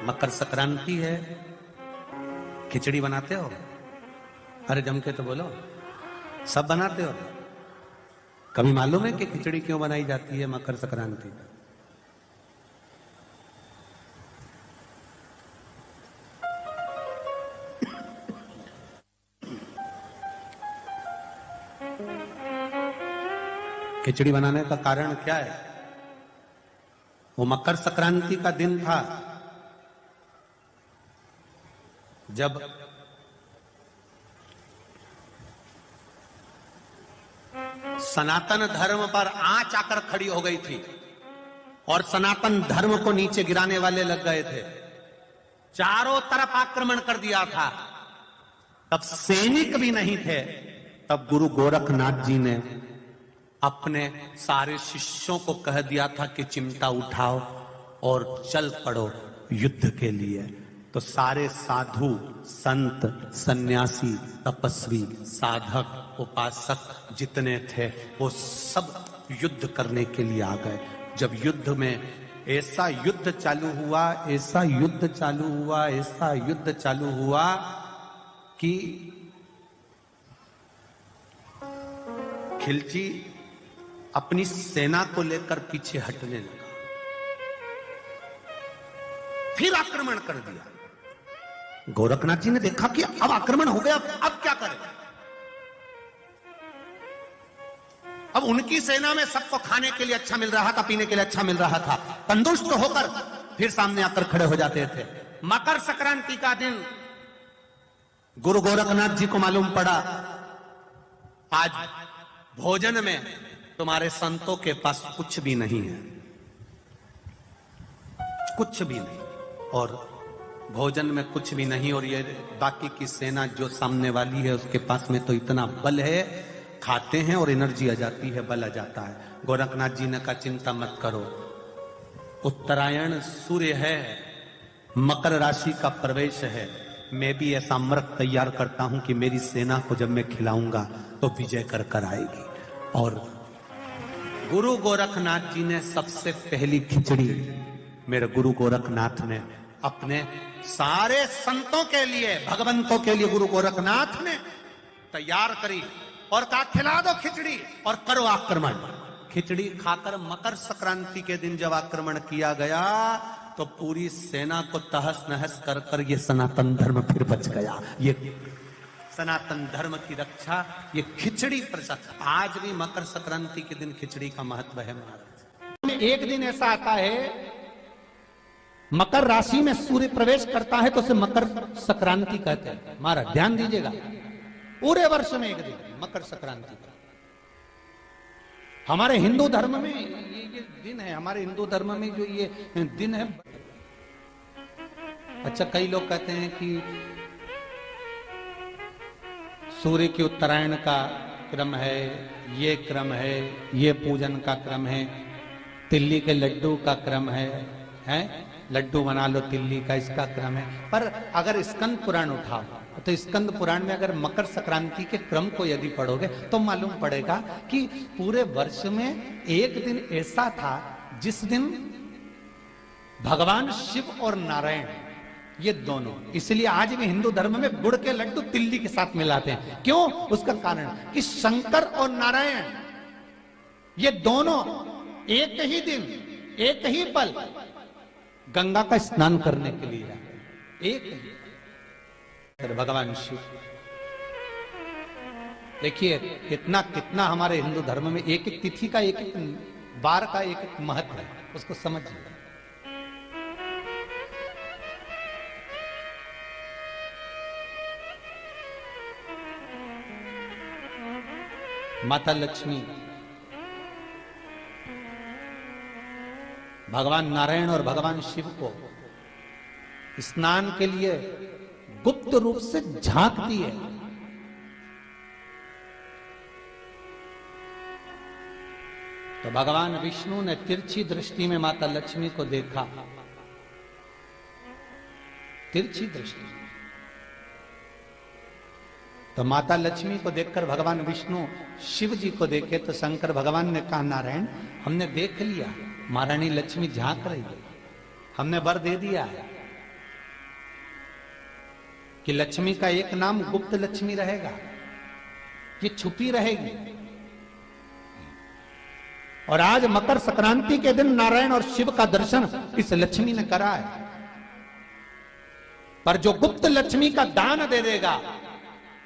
मकर संक्रांति है, खिचड़ी बनाते हो? अरे जम के तो बोलो, सब बनाते हो? कभी मालूम है कि खिचड़ी क्यों बनाई जाती है मकर संक्रांति में? खिचड़ी बनाने का कारण क्या है? वो मकर संक्रांति का दिन था जब सनातन धर्म पर आंच आकर खड़ी हो गई थी और सनातन धर्म को नीचे गिराने वाले लग गए थे। चारों तरफ आक्रमण कर दिया था। तब सैनिक भी नहीं थे। तब गुरु गोरखनाथ जी ने अपने सारे शिष्यों को कह दिया था कि चिमटा उठाओ और चल पड़ो युद्ध के लिए। तो सारे साधु, संत, सन्यासी, तपस्वी, साधक, उपासक जितने थे वो सब युद्ध करने के लिए आ गए। जब युद्ध में ऐसा युद्ध चालू हुआ, ऐसा युद्ध चालू हुआ, ऐसा युद्ध चालू हुआ कि खिलची अपनी सेना को लेकर पीछे हटने लगा, फिर आक्रमण कर दिया। गोरखनाथ जी ने देखा कि अब आक्रमण हो गया, अब क्या करें? अब उनकी सेना में सबको खाने के लिए अच्छा मिल रहा था, पीने के लिए अच्छा मिल रहा था। तंदुरुस्त होकर फिर सामने आकर खड़े हो जाते थे। मकर संक्रांति का दिन गुरु गोरखनाथ जी को मालूम पड़ा आज भोजन में तुम्हारे संतों के पास कुछ भी नहीं है, कुछ भी नहीं, और भोजन में कुछ भी नहीं, और ये बाकी की सेना जो सामने वाली है उसके पास में तो इतना बल है, खाते हैं और एनर्जी आ जाती है, बल आ जाता है। गोरखनाथ जी ने कहा चिंता मत करो, उत्तरायण सूर्य है, मकर राशि का प्रवेश है, मैं भी ऐसा अमृत तैयार करता हूं कि मेरी सेना को जब मैं खिलाऊंगा तो विजय कर कर आएगी। और गुरु गोरखनाथ जी ने सबसे पहली खिचड़ी मेरे गुरु गोरखनाथ ने अपने सारे संतों के लिए, भगवंतों के लिए गुरु गोरखनाथ ने तैयार करी और कहा खिला दो खिचड़ी और करो आक्रमण। खिचड़ी खाकर मकर संक्रांति के दिन जब आक्रमण किया गया तो पूरी सेना को तहस नहस कर कर ये सनातन धर्म फिर बच गया। ये सनातन धर्म की रक्षा ये खिचड़ी प्रसाद। आज भी मकर संक्रांति के दिन खिचड़ी का महत्व है महाराज। एक दिन ऐसा आता है मकर राशि में सूर्य प्रवेश करता है तो उसे मकर संक्रांति कहते हैं। महाराज ध्यान दीजिएगा, पूरे वर्ष में एक दिन मकर संक्रांति का। हमारे हिंदू धर्म में ये दिन है, हमारे हिंदू धर्म में जो ये दिन है। अच्छा, कई लोग कहते हैं कि सूर्य की उत्तरायण का क्रम है, ये क्रम है, ये पूजन का क्रम है, तिल्ली के लड्डू का क्रम है, लड्डू बना लो तिल्ली का, इसका क्रम है। पर अगर स्कंद पुराण उठाओ तो स्कंद पुराण में अगर मकर संक्रांति के क्रम को यदि पढ़ोगे तो मालूम पड़ेगा कि पूरे वर्ष में एक दिन ऐसा था जिस दिन भगवान शिव और नारायण ये दोनों, इसलिए आज भी हिंदू धर्म में गुड़ के लड्डू तिल्ली के साथ मिलाते हैं। क्यों? उसका कारण कि शंकर और नारायण ये दोनों एक ही दिन, एक ही पल गंगा का स्नान करने के लिए जाते, एक ही भगवान शिव। देखिए कितना कितना हमारे हिंदू धर्म में एक एक तिथि का, एक एक बार का एक एक महत्व है, उसको समझिए। माता लक्ष्मी, भगवान नारायण और भगवान शिव को स्नान के लिए गुप्त रूप से झांकती है। तो भगवान विष्णु ने तिरछी दृष्टि में माता लक्ष्मी को देखा, तिरछी दृष्टि। तो माता लक्ष्मी को देखकर भगवान विष्णु शिव जी को देखे तो शंकर भगवान ने कहा नारायण हमने देख लिया, महारानी लक्ष्मी झांक रही है, हमने वर दे दिया है, कि लक्ष्मी का एक नाम गुप्त लक्ष्मी रहेगा, ये छुपी रहेगी। और आज मकर संक्रांति के दिन नारायण और शिव का दर्शन इस लक्ष्मी ने करा है। पर जो गुप्त लक्ष्मी का दान दे देगा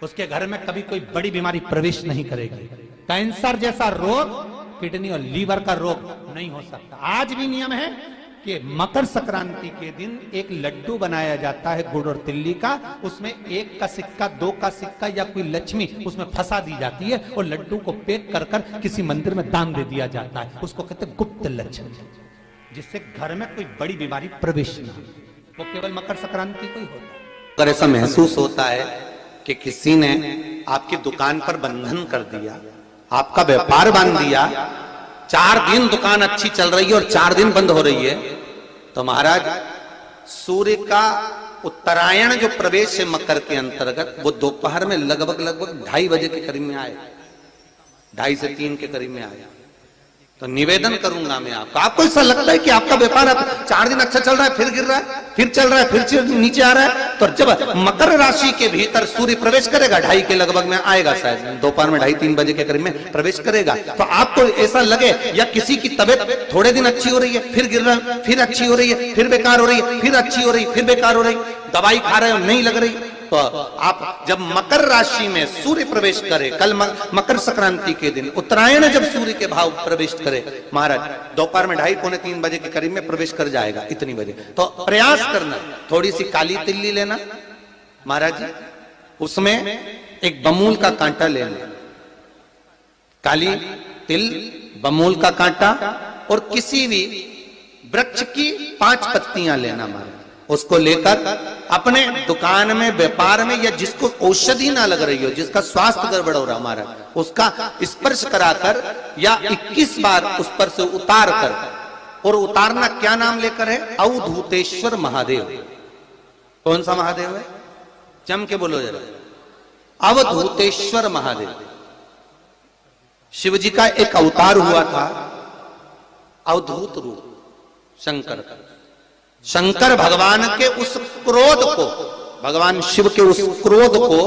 उसके घर में कभी कोई बड़ी बीमारी प्रवेश नहीं करेगी। कैंसर जैसा रोग, किडनी और लीवर का रोग नहीं हो सकता। आज भी नियम है कि मकर संक्रांति के दिन एक लड्डू बनाया जाता है गुड़ और तिल्ली का, उसमें 1 का सिक्का, 2 का सिक्का या कोई लक्ष्मी उसमें फंसा दी जाती है और लड्डू को पैक कर कर किसी मंदिर में दान दे दिया जाता है। उसको कहते हैं गुप्त लक्ष्मी, जिससे घर में कोई बड़ी बीमारी प्रवेश न हो। वो केवल मकर संक्रांति को ही होता है। अगर ऐसा महसूस होता है कि किसी ने आपकी दुकान पर बंधन कर दिया, आपका व्यापार बांध दिया, 4 दिन दुकान अच्छी चल रही है और 4 दिन बंद हो रही है, तो महाराज सूर्य का उत्तरायण जो प्रवेश है मकर के अंतर्गत, वो दोपहर में लगभग 2:30 बजे के करीब में आए, 2:30 से 3 के करीब में आया। तो निवेदन करूंगा मैं आपको ऐसा लगता है कि आपका व्यापार 4 दिन अच्छा चल रहा है, फिर गिर रहा है, फिर चल रहा है, फिर नीचे आ रहा है, तो जब मकर राशि के भीतर सूर्य प्रवेश करेगा 2:30 के लगभग में आएगा, शायद दोपहर में 2:30-3 बजे के करीब में प्रवेश करेगा, तो आपको ऐसा लगे या किसी की तबियत थोड़े दिन अच्छी हो रही है, फिर गिर रहा है, फिर अच्छी हो रही है, फिर बेकार हो रही है, फिर अच्छी हो रही है, फिर बेकार हो रही, दवाई खा रहे हो नहीं लग रही, तो आप जब मकर राशि में सूर्य प्रवेश करे, कल मकर संक्रांति के दिन उत्तरायण जब सूर्य के भाव प्रवेश करे महाराज, दोपहर में 2:30-3 बजे के करीब में प्रवेश कर जाएगा, इतनी बजे, तो प्रयास करना थोड़ी सी काली तिल्ली लेना महाराज जी, उसमें एक बमूल का कांटा लेना, काली तिल, बमूल का कांटा और किसी भी वृक्ष की 5 पत्तियां लेना महाराज, उसको लेकर अपने दुकान में, व्यापार में, या जिसको औषधि ना लग रही हो, जिसका स्वास्थ्य गड़बड़ हो रहा हमारा, उसका स्पर्श कराकर या 21 बार उस पर से उतार कर, और उतारना क्या नाम लेकर है? अवधूतेश्वर महादेव। कौन सा महादेव है? जम के बोलो जरा, अवधूतेश्वर महादेव। शिव जी का एक अवतार हुआ था, अवधूत रूप शंकर का। शंकर भगवान के उस क्रोध को, भगवान शिव के उस क्रोध को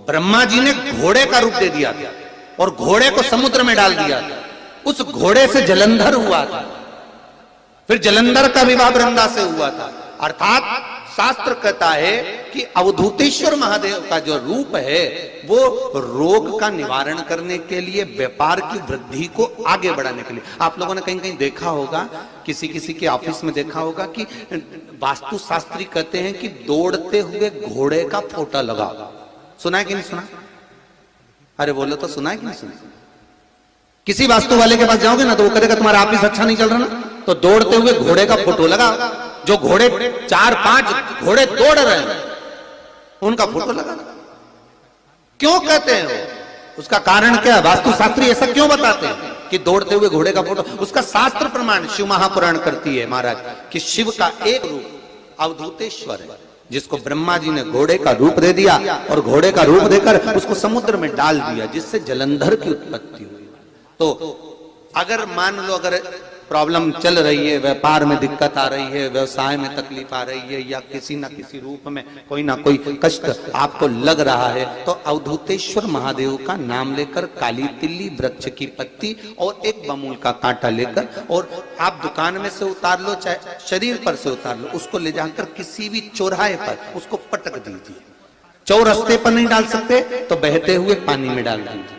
ब्रह्मा जी ने घोड़े का रूप दे दिया था और घोड़े को समुद्र में डाल दिया था। उस घोड़े से जलंधर हुआ था, फिर जलंधर का विवाह वृंदा से हुआ था। अर्थात शास्त्र कहता है कि अवधूतेश्वर महादेव का जो रूप है वो रोग का निवारण करने के लिए, व्यापार की वृद्धि को आगे बढ़ाने के लिए। आप लोगों ने कहीं कहीं देखा होगा, किसी किसी के ऑफिस में देखा होगा कि वास्तु शास्त्री कहते हैं कि दौड़ते हुए घोड़े का फोटो लगा। सुना है कि नहीं सुना? अरे बोलो तो, सुना है कि नहीं सुना? किसी वास्तु वाले के पास जाओगे ना तो वो कहेगा तुम्हारा ऑफिस अच्छा नहीं चल रहा ना, तो दौड़ते हुए घोड़े का फोटो लगा। जो घोड़े 4-5 घोड़े दौड़ रहे हैं उनका फोटो लगा। क्यों कहते हैं वो? उसका कारण क्या है? वास्तु शास्त्री ऐसा क्यों बताते हैं कि दौड़ते हुए घोड़े का फोटो? उसका शास्त्र प्रमाण शिव महापुराण करती है महाराज कि शिव का एक रूप अवधूतेश्वर है, जिसको ब्रह्मा जी ने घोड़े का रूप दे दिया और घोड़े का रूप देकर उसको समुद्र में डाल दिया, जिससे जलंधर की उत्पत्ति हुई। तो अगर मान लो, अगर प्रॉब्लम चल रही है, व्यापार में दिक्कत आ रही है, व्यवसाय में तकलीफ आ रही है, या किसी ना किसी रूप में कोई ना कोई कष्ट आपको लग रहा है, तो अवधूतेश्वर महादेव का नाम लेकर काली तिल्ली, वृक्ष की पत्ती और एक बमूल का कांटा लेकर, और आप दुकान में से उतार लो, चाहे शरीर पर से उतार लो, उसको ले जाकर किसी भी चौराहे पर उसको पटक दीजिए। चौरस्ते पर नहीं डाल सकते तो बहते हुए पानी में डाल दीजिए।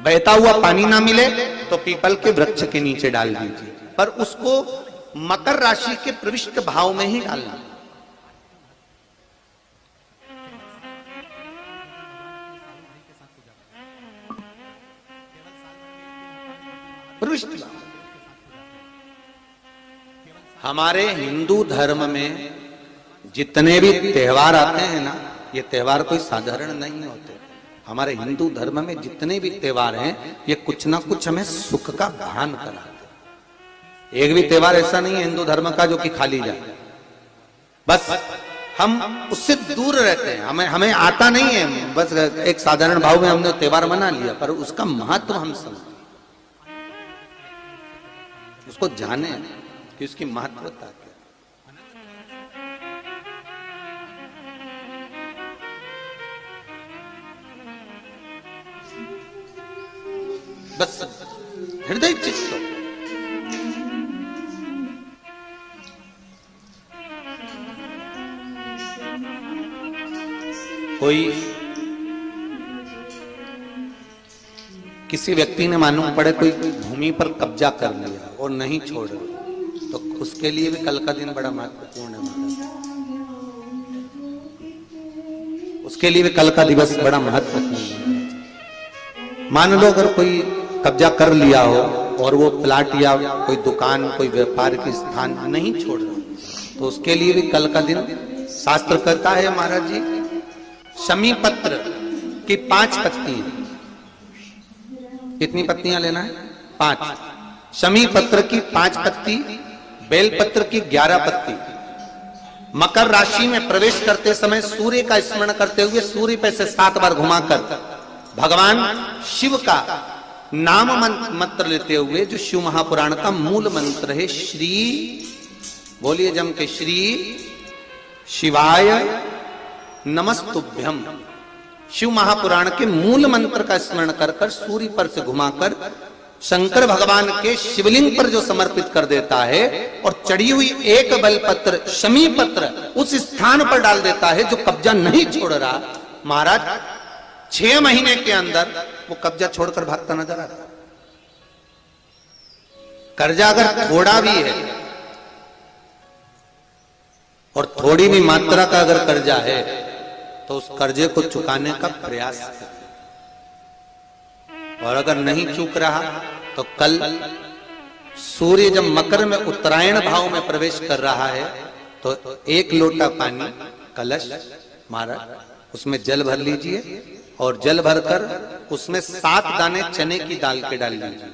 बहता हुआ पानी ना मिले तो पीपल के वृक्ष के नीचे डाल दीजिए, पर उसको मकर राशि के प्रविष्ट भाव में ही डालना। प्रविष्ट भाव। हमारे हिंदू धर्म में जितने भी त्योहार आते हैं ना, ये त्योहार कोई साधारण नहीं होते। हमारे हिंदू धर्म में जितने भी त्योहार हैं, ये कुछ ना कुछ हमें सुख का भान कराते। एक भी त्योहार ऐसा नहीं है हिंदू धर्म का जो कि खाली जाए। बस हम उससे दूर रहते हैं, हमें आता नहीं है। बस एक साधारण भाव में हमने त्योहार मना लिया, पर उसका महत्व हम समझे, उसको जाने कि उसकी महत्वता क्या। बस हृदय चित्त। कोई किसी व्यक्ति ने मालूम पड़े कोई भूमि पर कब्जा कर लिया और नहीं छोड़ रहा, तो उसके लिए भी कल का दिन बड़ा महत्वपूर्ण है महाराज। उसके लिए भी कल का दिवस बड़ा महत्वपूर्ण है। मान लो अगर कोई कब्जा कर लिया हो और वो प्लाट या कोई दुकान कोई व्यापार की स्थान नहीं छोड़ रहा, तो उसके लिए भी कल का दिन शास्त्र कहता है महाराज जी, शमी पत्र की 5 पत्तियां। कितनी पत्तियां लेना है? 5। शमी पत्र की 5 पत्ती, बेल पत्र की 11 पत्ती। मकर राशि में प्रवेश करते समय सूर्य का स्मरण करते हुए सूर्य पे से 7 बार घुमाकर भगवान शिव का नाम मंत्र लेते हुए, जो शिव महापुराण का मूल मंत्र है, श्री, बोलिए जम के, श्री शिवाय नमस्तुभ्यम। शिव महापुराण के मूल मंत्र का स्मरण कर कर सूर्य पर से घुमाकर शंकर भगवान के शिवलिंग पर जो समर्पित कर देता है और चढ़ी हुई एक बेलपत्र शमी पत्र उस स्थान पर डाल देता है जो कब्जा नहीं छोड़ रहा, महाराज 6 महीने के अंदर वो कब्जा छोड़कर भागता नजर आता। कर्जा अगर थोड़ा भी है और थोड़ी भी मात्रा का अगर कर्जा है तो उस कर्जे को चुकाने का प्रयास करें, और अगर नहीं चूक रहा तो कल सूर्य जब मकर में उत्तरायण भाव में प्रवेश कर रहा है तो 1 लोटा पानी कलश महाराज उसमें जल भर लीजिए और जल भरकर उसमें 7 दाने चने की दाल के डाल लीजिए।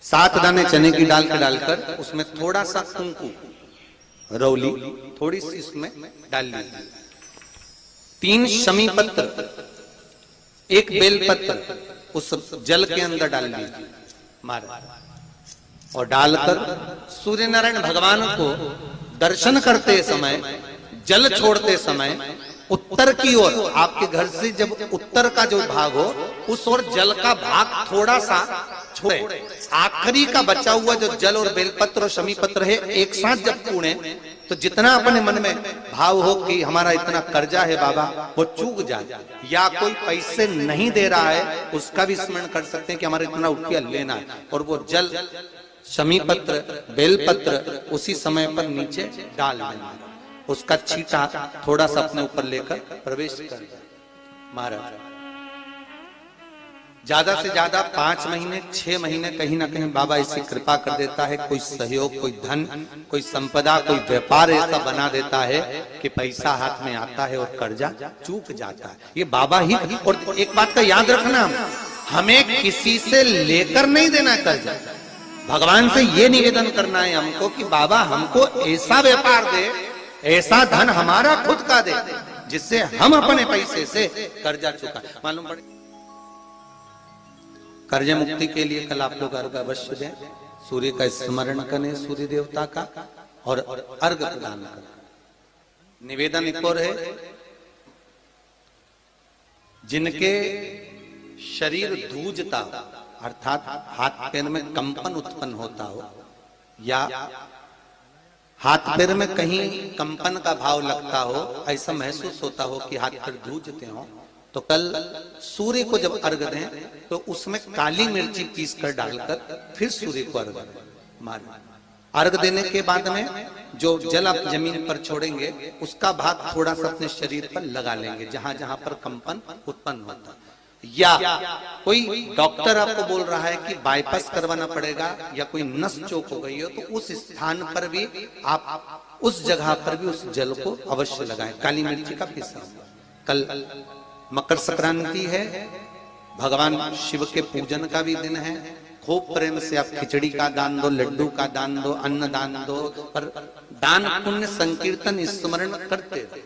7 दाने चने की दाल के डालकर उसमें थोड़ा सा कुंकू रौली थोड़ी सी इसमें डाल लीजिए। 3 शमी पत्र, 1 बेल पत्र उस जल के अंदर डाल लीजिए महाराज, और डालकर सूर्य नारायण भगवान को दर्शन करते समय, जल छोड़ते समय उत्तर की ओर, आपके घर से जब उत्तर का जो भाग हो उस ओर जल का भाग थोड़ा सा छोड़े। आखिरी का बचा हुआ जो जल और बेलपत्र और शमी पत्र है एक साथ जब पूणे तो जितना अपने मन में भाव हो कि हमारा इतना कर्जा है बाबा वो चूक जाए, या कोई पैसे नहीं दे रहा है उसका भी स्मरण कर सकते हैं कि हमारा इतना रुपया लेना है, और वो जल शमी पत्र बेलपत्र उसी समय पर नीचे डाल देना, उसका छींटा थोड़ा सा अपने ऊपर लेकर प्रवेश कर महाराज। ज्यादा से ज्यादा 5 महीने 6 महीने कहीं ना कहीं बाबा ऐसी कृपा कर देता है, कोई सहयोग, कोई धन, कोई संपदा, कोई व्यापार ऐसा बना देता है कि पैसा हाथ में आता है और कर्जा चूक जाता है। ये बाबा ही। और एक बात का याद रखना, हमें किसी से लेकर नहीं देना कर्जा, भगवान से ये निवेदन करना है हमको कि बाबा हमको ऐसा व्यापार दे, ऐसा धन हमारा खुद का दे जिससे हम अपने पैसे से कर्जा चुका। मालूम पड़े कर्ज मुक्ति के लिए कल आप लोग अर्घ अवश्य दें, सूर्य का स्मरण करें, सूर्य देवता का, और अर्घ प्रदान करें। निवेदन एक और है, जिनके शरीर धूजता अर्थात हाथ पैर में कंपन उत्पन्न होता हो, या हाथ पैर में कहीं कंपन का भाव लगता हो, ऐसा महसूस होता हो कि हाथ पैर धूजते हो, तो कल सूर्य को जब अर्घ दें तो उसमें काली मिर्ची पीस कर डालकर फिर सूर्य को अर्घ मारें। अर्घ देने के बाद में जो जल आप जमीन पर छोड़ेंगे उसका भाग थोड़ा सा अपने शरीर पर लगा लेंगे जहां जहां पर कंपन उत्पन्न होता। या कोई डॉक्टर आपको बोल रहा है कि बाईपास करवाना पड़ेगा या कोई नस चौक हो गई हो, तो उस स्थान पर भी आप उस जगह पर भी उस जल को अवश्य लगाएं, काली मिर्ची का पीसा। कल मकर संक्रांति है, भगवान शिव के पूजन का भी दिन है। खूब प्रेम से आप खिचड़ी का दान दो, लड्डू का दान दो, अन्न दान दो, पर दान पुण्य संकीर्तन स्मरण करते रहो।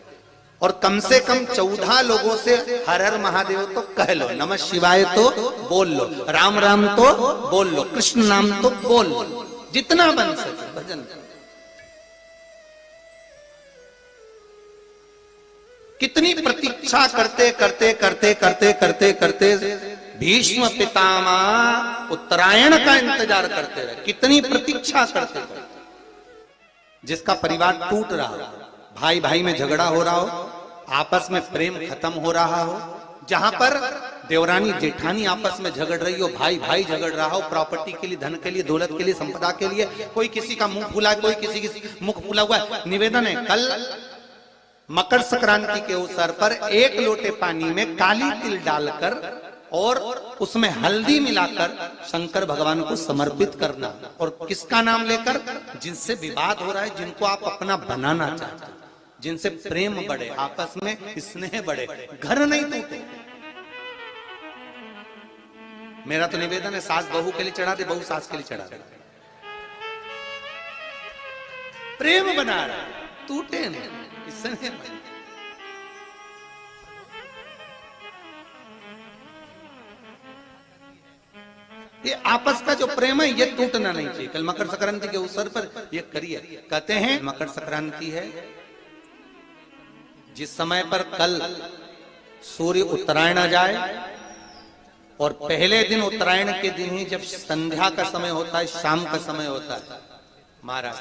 और कम से कम 14 लोगों से हर हर महादेव तो कह लो, नमः शिवाय तो बोल लो, राम राम तो बोल लो, कृष्ण नाम तो बोल लो, जितना बन सके भजन। कितनी प्रतीक्षा करते करते करते करते करते करते भीष्म पितामह उत्तरायण का इंतजार करते रहे, कितनी प्रतीक्षा करते करते। जिसका परिवार टूट रहा हो, भाई भाई में झगड़ा हो रहा हो, आपस में प्रेम खत्म हो रहा हो, जहां पर देवरानी जेठानी आपस में झगड़ रही हो, भाई भाई झगड़ रहा हो, प्रॉपर्टी के लिए, धन के लिए, दौलत के लिए, संपदा के लिए, कोई किसी का मुंह फूला है, कोई किसी की मुख फूला हुआ है। निवेदन है, कल मकर संक्रांति के अवसर पर 1 लोटे पानी में काली तिल डालकर और उसमें हल्दी मिलाकर शंकर भगवान को समर्पित करना, और किसका नाम लेकर? जिनसे विवाद हो रहा है, जिनको आप अपना बनाना चाहते हैं, जिनसे प्रेम बढ़े, आपस में स्नेह बढ़े, घर नहीं टूटे। मेरा तो निवेदन है, सास बहू के लिए चढ़ा दे, बहू सास के लिए चढ़ा दे, प्रेम बना रहा, टूटे नहीं, स्नेह बढ़े। ये आपस का जो प्रेम है ये टूटना नहीं चाहिए। कल मकर संक्रांति के अवसर पर ये करिए। कहते हैं मकर संक्रांति है जिस समय पर कल सूर्य उत्तरायण आ जाए, और पहले दिन उत्तरायण के दिन ही जब संध्या का समय होता है, शाम का समय होता है महाराज,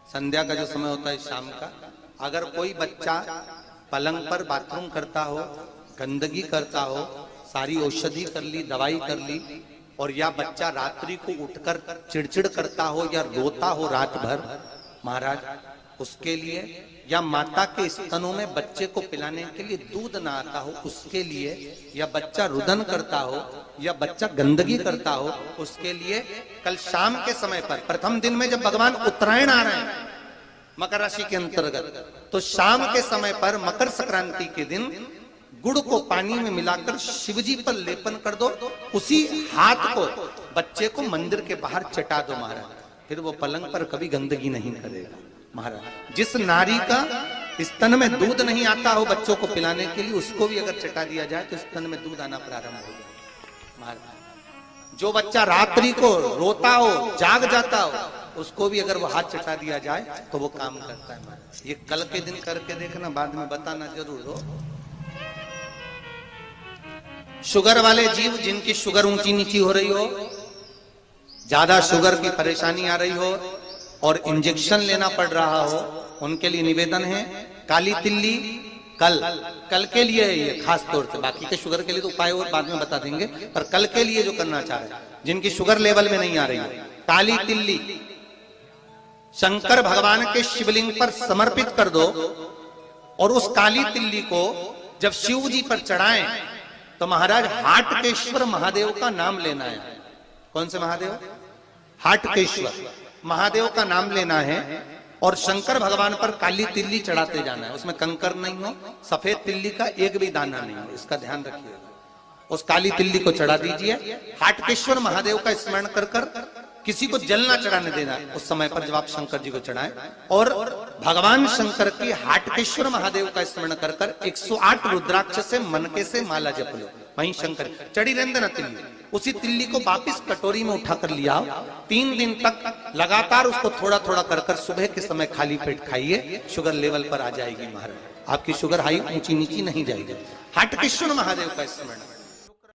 संध्या का जो समय होता है शाम का, अगर कोई बच्चा पलंग पर बाथरूम करता हो, गंदगी करता हो, सारी औषधि कर ली, दवाई कर ली, और या बच्चा रात्रि को उठकर चिड़चिड़ करता हो या रोता हो रात भर महाराज, उसके लिए, या माता के स्तनों में बच्चे को पिलाने के लिए दूध ना आता हो उसके लिए, या बच्चा रुदन करता हो, या बच्चा गंदगी करता हो, उसके लिए कल शाम के समय पर, प्रथम दिन में जब भगवान उत्तरायण आ रहे हैं मकर राशि के अंतर्गत, तो शाम के समय पर मकर संक्रांति के दिन गुड़ को पानी में मिलाकर शिवजी पर लेपन कर दो, उसी हाथ को बच्चे को मंदिर के बाहर चटा दो महाराज, फिर वो पलंग पर कभी गंदगी नहीं करेगा महाराज। जिस नारी का स्तन में दूध नहीं आता हो बच्चों को पिलाने के लिए, उसको भी अगर चटा दिया जाए तो स्तन में दूध आना प्रारंभ हो जाए महाराज। जो बच्चा रात्रि को रोता हो, जाग जाता हो, उसको भी अगर वो हाथ चटा दिया जाए तो वो काम करता है महाराज। ये कल के दिन करके देखना, बाद में बताना जरूर हो। शुगर वाले जीव, जिनकी शुगर ऊंची नीची हो रही हो, ज्यादा शुगर की परेशानी आ रही हो और इंजेक्शन लेना पड़ रहा हो, उनके लिए निवेदन है, काली तिल्ली कल के लिए है ये खास तौर से, बाकी के शुगर के लिए तो उपाय और बाद में बता देंगे, पर कल के लिए जो करना चाह रहे हैं, जिनकी शुगर लेवल में नहीं आ रही है, काली तिल्ली शंकर भगवान के शिवलिंग पर समर्पित कर दो, और उस काली तिल्ली को जब शिव जी पर चढ़ाएं तो महाराज हाटकेश्वर महादेव का नाम लेना है। कौन से महादेव? हाटकेश्वर महादेव का नाम लेना है, और शंकर भगवान पर काली तिल्ली चढ़ाते जाना है। उसमें कंकर नहीं हो, सफेद तिल्ली का एक भी दाना नहीं हो, इसका ध्यान रखिएगा। उस काली तिल्ली को चढ़ा दीजिए। हाटकेश्वर महादेव का स्मरण कर कर, किसी को जल ना चढ़ाने देना उस समय पर जब आप शंकर जी को चढ़ाएं, और भगवान शंकर की हाटकेश्वर महादेव का स्मरण कर कर 108 रुद्राक्ष से मनके से माला जप लो। वहीं शंकर चढ़ी रहने ना तिल्ली, उसी तिल्ली को वापिस कटोरी में उठाकर लिया, 3 दिन तक लगातार उसको थोड़ा थोड़ा कर कर सुबह के समय खाली पेट खाइए, शुगर लेवल पर आ जाएगी महाराज, आपकी शुगर हाई ऊंची नीची नहीं जाएगी। हाटकेश्वर महादेव का स्मरण